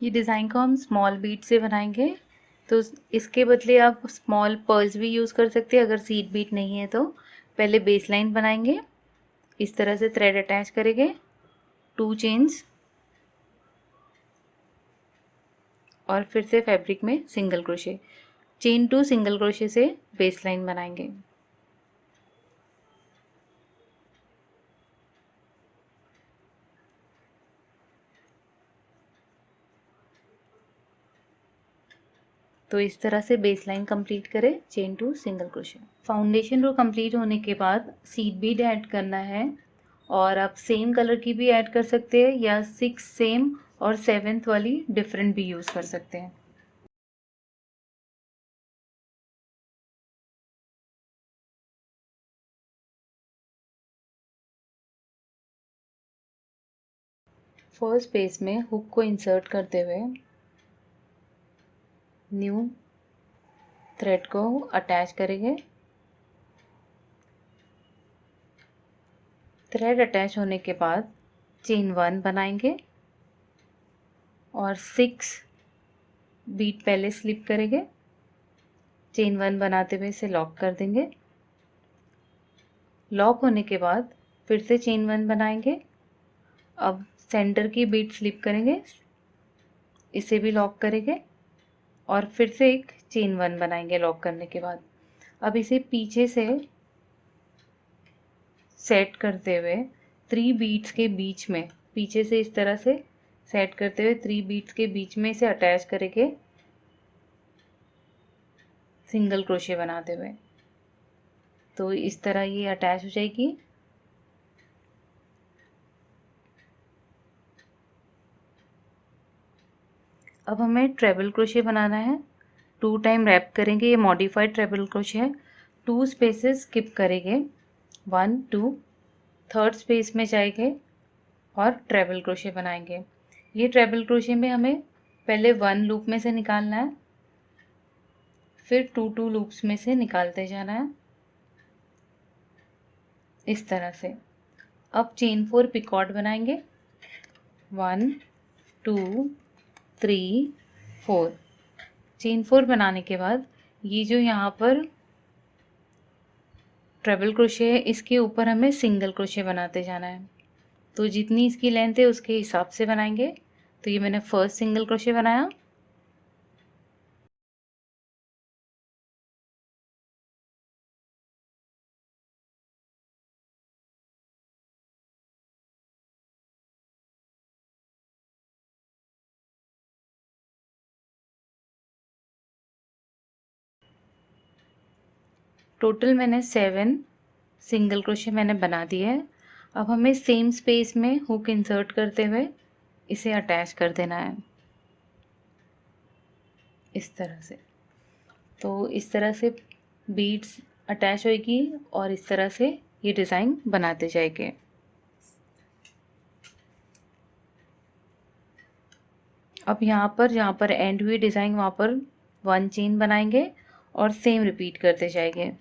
ये डिज़ाइन को हम स्मॉल बीड से बनाएंगे, तो इसके बदले आप स्मॉल पर्ल्स भी यूज़ कर सकते हैं अगर सीड बीड नहीं है तो। पहले बेस लाइन बनाएंगे, इस तरह से थ्रेड अटैच करेंगे, 2 चेन्स और फिर से फैब्रिक में single crochet, chain 2 single crochet से बेस लाइन बनाएंगे। तो इस तरह से बेस लाइन कंप्लीट करें, chain 2 single crochet. Foundation row complete होने के बाद सीड बीड ऐड करना है, और आप सेम कलर की भी ऐड कर सकते हैं या 6 सेम और 7th वाली डिफरेंट भी यूज़ कर सकते हैं। फर्स्ट पेज में हुक को इंसर्ट करते हुए न्यू थ्रेड को अटैच करेंगे। थ्रेड अटैच होने के बाद चेन 1 बनाएंगे और 6 बीट पहले स्लिप करेंगे, चेन 1 बनाते हुए इसे लॉक कर देंगे। लॉक होने के बाद फिर से चेन 1 बनाएंगे, अब सेंटर की बीट स्लिप करेंगे, इसे भी लॉक करेंगे और फिर से एक चेन 1 बनाएंगे लॉक करने के बाद। अब इसे पीछे से सेट करते हुए 3 बीट्स के बीच में, पीछे से इस तरह से सेट करते हुए 3 बीट्स के बीच में इसे अटैच करेंगे सिंगल क्रोशे बनाते हुए। तो इस तरह ये अटैच हो जाएगी। अब हमें ट्रेबल क्रोशे बनाना है, 2 टाइम रैप करेंगे, ये मॉडिफाइड ट्रेबल क्रोशे है। 2 स्पेसेस स्किप करेंगे, 1 2, थर्ड स्पेस में जाएंगे और ट्रेबल क्रोशे बनाएंगे। ये ट्रेबल क्रोशे में हमें पहले 1 लूप में से निकालना है, फिर 2 2 लूप्स में से निकालते जाना है इस तरह से। अब चेन 4 पिकॉट बनाएंगे, 1 2 3 4। चेन 4 बनाने के बाद ये जो यहाँ पर ट्रेबल क्रोशे है इसके ऊपर हमें सिंगल क्रोशे बनाते जाना है। तो जितनी इसकी लेंथ है उसके हिसाब से बनाएंगे। तो ये मैंने फर्स्ट सिंगल क्रोशे बनाया, टोटल मैंने 7 सिंगल क्रोशे मैंने बना दिए हैं। अब हमें सेम स्पेस में हुक इंसर्ट करते हुए इसे अटैच कर देना है इस तरह से। तो इस तरह से बीड्स अटैच होएगी और इस तरह से ये डिज़ाइन बनाते जाएंगे। अब यहाँ पर जहाँ पर एंड हुई डिज़ाइन वहाँ पर 1 चेन बनाएंगे और सेम रिपीट करते जाएंगे।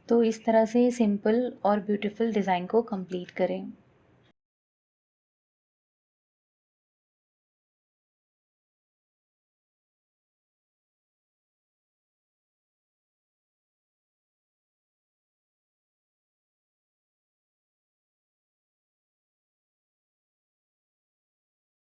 तो इस तरह से सिंपल और ब्यूटीफुल डिज़ाइन को कंप्लीट करें।